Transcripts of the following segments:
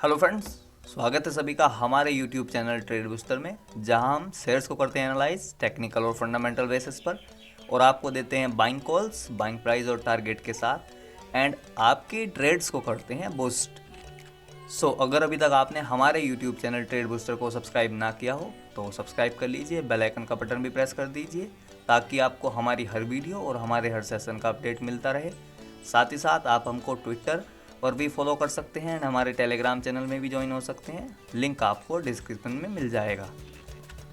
Hello friends, स्वागत है सभी का हमारे यूट्यूब चैनल ट्रेड बूस्टर में, जहां हम शेयर्स को करते हैं एनालाइज टेक्निकल और फंडामेंटल बेसिस पर और आपको देते हैं बाइंग कॉल्स, बाइंग प्राइस और टारगेट के साथ एंड आपकी ट्रेड्स को करते हैं बूस्ट। अगर अभी तक आपने हमारे यूट्यूब चैनल ट्रेड बूस्टर को सब्सक्राइब ना किया हो तो सब्सक्राइब कर लीजिए, बेल आइकन का बटन भी प्रेस कर दीजिए ताकि आपको हमारी हर वीडियो और हमारे हर सेशन का अपडेट मिलता रहे। साथ ही साथ आप हमको ट्विटर पर भी फॉलो कर सकते हैं एंड हमारे टेलीग्राम चैनल में भी ज्वाइन हो सकते हैं, लिंक आपको डिस्क्रिप्शन में मिल जाएगा।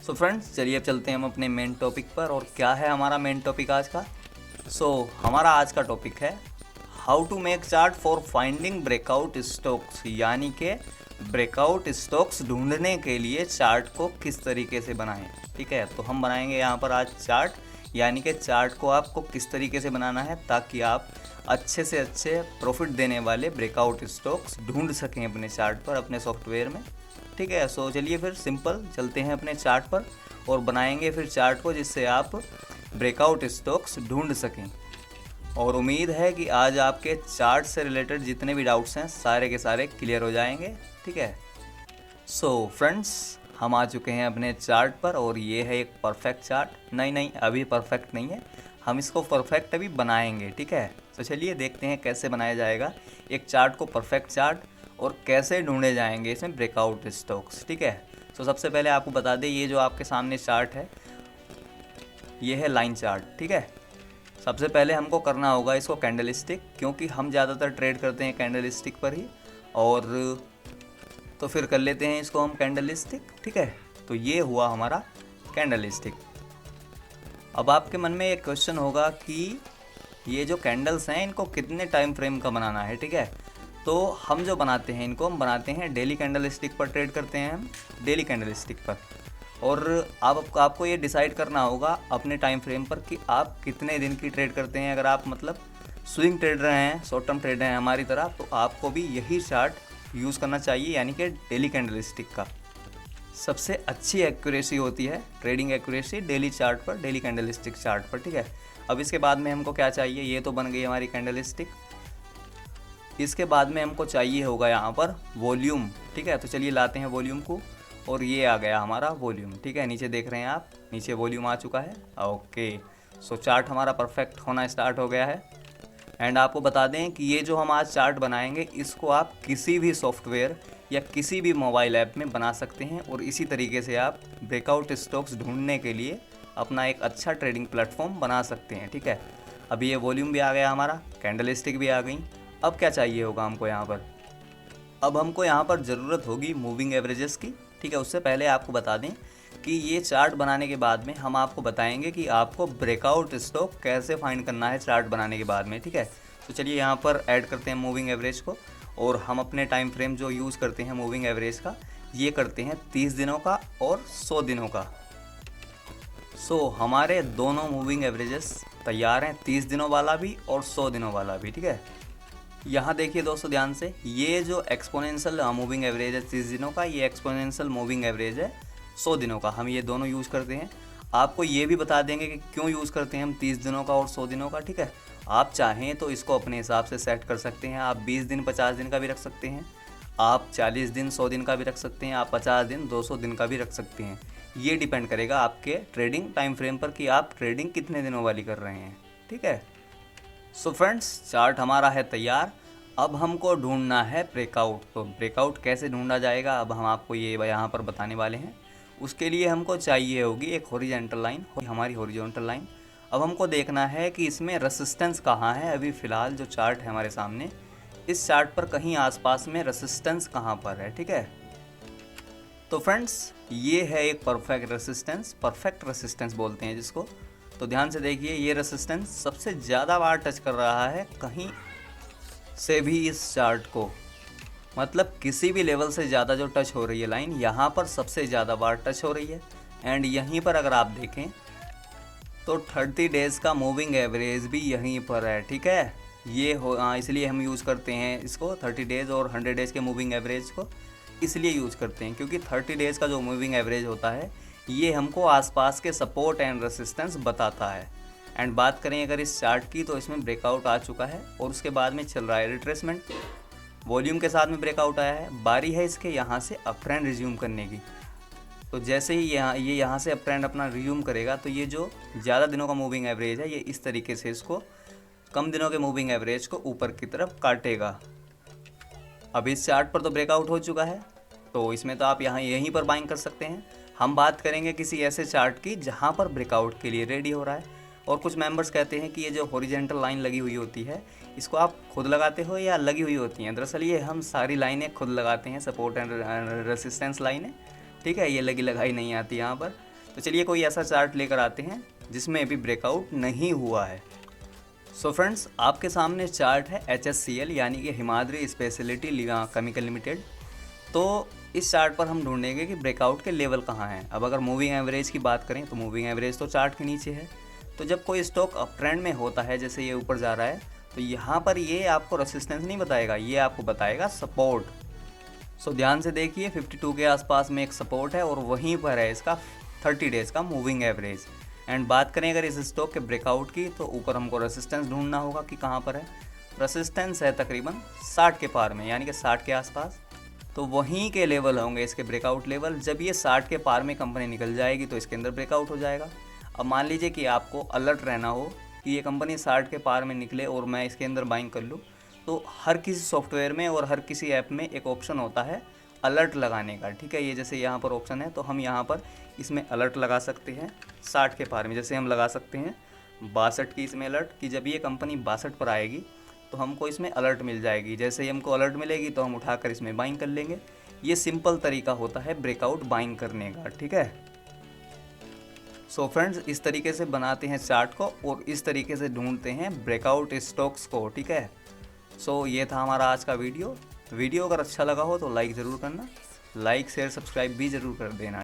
फ्रेंड्स, चलिए अब चलते हैं हम अपने मेन टॉपिक पर। और क्या है हमारा मेन टॉपिक आज का? हमारा आज का टॉपिक है how to make chart for finding breakout stocks, यानी कि ब्रेकआउट स्टॉक्स ढूंढने के लिए चार्ट को किस तरीके से बनाएं। ठीक है, तो हम बनाएंगे यहाँ पर आज चार्ट, यानी कि चार्ट को आपको किस तरीके से बनाना है ताकि आप अच्छे से अच्छे प्रॉफिट देने वाले ब्रेकआउट स्टॉक्स ढूंढ सकें अपने चार्ट पर, अपने सॉफ्टवेयर में। ठीक है, चलिए फिर सिंपल चलते हैं अपने चार्ट पर और बनाएंगे फिर चार्ट को जिससे आप ब्रेकआउट स्टॉक्स ढूंढ सकें। और उम्मीद है कि आज आपके चार्ट से रिलेटेड जितने भी डाउट्स हैं सारे के सारे क्लियर हो जाएंगे। ठीक है, फ्रेंड्स, हम आ चुके हैं अपने चार्ट पर और ये है एक परफेक्ट चार्ट। नहीं, अभी परफेक्ट नहीं है, हम इसको परफेक्ट अभी बनाएंगे। ठीक है, तो चलिए देखते हैं कैसे बनाया जाएगा एक चार्ट को परफेक्ट चार्ट और कैसे ढूंढे जाएंगे इसमें ब्रेकआउट स्टॉक्स। ठीक है, सबसे पहले आपको बता दें, ये जो आपके सामने चार्ट है ये है लाइन चार्ट। ठीक है, सबसे पहले हमको करना होगा इसको कैंडलस्टिक, क्योंकि हम ज़्यादातर ट्रेड करते हैं कैंडलस्टिक पर ही, और तो फिर कर लेते हैं इसको हम कैंडलस्टिक। ठीक है, तो ये हुआ हमारा कैंडलस्टिक। अब आपके मन में एक क्वेश्चन होगा कि ये जो कैंडल्स हैं इनको कितने टाइम फ्रेम का बनाना है। ठीक है, तो हम जो बनाते हैं इनको हम बनाते हैं डेली कैंडलस्टिक पर ट्रेड करते हैं हम, डेली कैंडलस्टिक पर। और आपको ये डिसाइड करना होगा अपने टाइम फ्रेम पर कि आप कितने दिन की ट्रेड करते हैं। अगर आप मतलब स्विंग ट्रेडर हैं, शॉर्ट टर्म ट्रेडर हैं हमारी तरह, तो आपको भी यही चार्ट यूज़ करना चाहिए, यानी कि डेली कैंडलस्टिक का सबसे अच्छी एक्यूरेसी होती है, ट्रेडिंग एक्यूरेसी डेली चार्ट पर, डेली कैंडलस्टिक चार्ट पर। ठीक है, अब इसके बाद में हमको क्या चाहिए, ये तो बन गई हमारी कैंडलस्टिक। इसके बाद में हमको चाहिए होगा यहाँ पर वॉल्यूम। ठीक है, तो चलिए लाते हैं वॉल्यूम को, और ये आ गया हमारा वॉल्यूम। ठीक है, नीचे देख रहे हैं आप, नीचे वॉल्यूम आ चुका है। ओके, चार्ट हमारा परफेक्ट होना स्टार्ट हो गया है। एंड आपको बता दें कि ये जो हम आज चार्ट बनाएंगे इसको आप किसी भी सॉफ्टवेयर या किसी भी मोबाइल ऐप में बना सकते हैं, और इसी तरीके से आप ब्रेकआउट स्टॉक्स ढूंढने के लिए अपना एक अच्छा ट्रेडिंग प्लेटफॉर्म बना सकते हैं। ठीक है, अभी ये वॉल्यूम भी आ गया हमारा, कैंडलस्टिक भी आ गई। अब क्या चाहिए होगा हमको यहाँ पर? अब हमको यहाँ पर ज़रूरत होगी मूविंग एवरेजेस की। ठीक है, उससे पहले आपको बता दें कि ये चार्ट बनाने के बाद में हम आपको बताएंगे कि आपको ब्रेकआउट स्टॉक कैसे फाइंड करना है चार्ट बनाने के बाद में। ठीक है, तो चलिए यहाँ पर ऐड करते हैं मूविंग एवरेज को, और हम अपने टाइम फ्रेम जो यूज़ करते हैं मूविंग एवरेज का, ये करते हैं 30 दिनों का और 100 दिनों का। हमारे दोनों मूविंग एवरेजेस तैयार हैं, 30 दिनों वाला भी और 100 दिनों वाला भी। ठीक है, यहाँ देखिए दोस्तों ध्यान से, ये जो एक्सपोनेंशियल मूविंग एवरेज है 30 दिनों का, ये एक्सपोनेंशियल मूविंग एवरेज है 100 दिनों का। हम ये दोनों यूज़ करते हैं। आपको ये भी बता देंगे कि क्यों यूज़ करते हैं हम 30 दिनों का और 100 दिनों का। ठीक है, आप चाहें तो इसको अपने हिसाब से सेट कर सकते हैं। आप 20 दिन 50 दिन का भी रख सकते हैं, आप 40 दिन 100 दिन का भी रख सकते हैं, आप 50 दिन 200 दिन का भी रख सकते हैं। ये डिपेंड करेगा आपके ट्रेडिंग टाइम फ्रेम पर कि आप ट्रेडिंग कितने दिनों वाली कर रहे हैं। ठीक है, फ्रेंड्स, चार्ट हमारा है तैयार। अब हमको ढूंढना है ब्रेकआउट। तो ब्रेकआउट कैसे ढूंढा जाएगा अब हम आपको ये यहाँ पर बताने वाले हैं। उसके लिए हमको चाहिए होगी एक हॉरिजॉन्टल लाइन, हमारी हॉरिजॉन्टल लाइन। अब हमको देखना है कि इसमें रेसिस्टेंस कहाँ है। अभी फ़िलहाल जो चार्ट है हमारे सामने, इस चार्ट पर कहीं आसपास में रेसिस्टेंस कहाँ पर है। ठीक है, तो फ्रेंड्स, ये है एक परफेक्ट रेसिस्टेंस बोलते हैं जिसको। तो ध्यान से देखिए, ये रेसिस्टेंस सबसे ज़्यादा बार टच कर रहा है कहीं से भी इस चार्ट को, मतलब किसी भी लेवल से ज़्यादा जो टच हो रही है लाइन, यहाँ पर सबसे ज़्यादा बार टच हो रही है। एंड यहीं पर अगर आप देखें तो 30 डेज़ का मूविंग एवरेज भी यहीं पर है। ठीक है, ये इसलिए हम यूज़ करते हैं इसको 30 डेज़ और 100 डेज़ के मूविंग एवरेज को इसलिए यूज़ करते हैं क्योंकि 30 डेज़ का जो मूविंग एवरेज होता है ये हमको आसपास के सपोर्ट एंड रेसिस्टेंस बताता है। एंड बात करें अगर इस चार्ट की, तो इसमें ब्रेकआउट आ चुका है और उसके बाद में चल रहा है रिट्रेसमेंट। वॉल्यूम के साथ में ब्रेकआउट आया है। बारी है इसके यहाँ से अप ट्रेंड रिज्यूम करने की। तो जैसे ही यहाँ से अप ट्रेंड अपना रिज्यूम करेगा तो ये जो ज़्यादा दिनों का मूविंग एवरेज है ये इस तरीके से इसको कम दिनों के मूविंग एवरेज को ऊपर की तरफ काटेगा। अब इस चार्ट पर तो ब्रेकआउट हो चुका है, तो इसमें तो आप यहीं पर बाइंग कर सकते हैं। हम बात करेंगे किसी ऐसे चार्ट की जहां पर ब्रेकआउट के लिए रेडी हो रहा है। और कुछ मेंबर्स कहते हैं कि ये जो हॉरिजॉन्टल लाइन लगी हुई होती है इसको आप खुद लगाते हो या लगी हुई होती हैं। दरअसल ये हम सारी लाइनें खुद लगाते हैं, सपोर्ट एंड रेसिस्टेंस लाइनें, ठीक है। ये लगी लगाई नहीं आती यहाँ पर। तो चलिए कोई ऐसा चार्ट लेकर आते हैं जिसमें अभी ब्रेकआउट नहीं हुआ है। सो फ्रेंड्स, आपके सामने चार्ट है HSCL यानी कि हिमाद्री स्पेशलिटी केमिकल लिमिटेड। तो इस चार्ट पर हम ढूंढेंगे कि ब्रेकआउट के लेवल कहाँ हैं। अब अगर मूविंग एवरेज की बात करें तो मूविंग एवरेज तो चार्ट के नीचे है। तो जब कोई स्टॉक अप ट्रेंड में होता है, जैसे ये ऊपर जा रहा है, तो यहाँ पर ये आपको रेसिस्टेंस नहीं बताएगा, ये आपको बताएगा सपोर्ट। सो ध्यान से देखिए, 52 के आसपास में एक सपोर्ट है और वहीं पर है इसका 30 डेज का मूविंग एवरेज। एंड बात करें अगर इस स्टॉक के ब्रेकआउट की, तो ऊपर हमको रेसिस्टेंस ढूंढना होगा कि कहाँ पर है। रेसिस्टेंस है तकरीबन 60 के पार में, यानी कि 60 के आसपास। तो वहीं के लेवल होंगे इसके ब्रेकआउट लेवल। जब ये 60 के पार में कंपनी निकल जाएगी तो इसके अंदर ब्रेकआउट हो जाएगा। अब मान लीजिए कि आपको अलर्ट रहना हो कि ये कंपनी 60 के पार में निकले और मैं इसके अंदर बाइंग कर लूँ, तो हर किसी सॉफ्टवेयर में और हर किसी ऐप में एक ऑप्शन होता है अलर्ट लगाने का, ठीक है। ये जैसे यहाँ पर ऑप्शन है, तो हम यहाँ पर इसमें अलर्ट लगा सकते हैं 60 के पार में। जैसे हम लगा सकते हैं 62 की इसमें अलर्ट, कि जब ये कंपनी 62 पर आएगी तो हमको इसमें अलर्ट मिल जाएगी। जैसे ही हमको अलर्ट मिलेगी तो हम उठाकर इसमें बाइंग कर लेंगे। ये सिंपल तरीका होता है ब्रेकआउट बाइंग करने का, ठीक है। सो फ्रेंड्स, इस तरीके से बनाते हैं चार्ट को और इस तरीके से ढूंढते हैं ब्रेकआउट स्टॉक्स को, ठीक है। सो ये था हमारा आज का वीडियो। वीडियो अगर अच्छा लगा हो तो लाइक ज़रूर करना, लाइक शेयर सब्सक्राइब भी ज़रूर कर देना।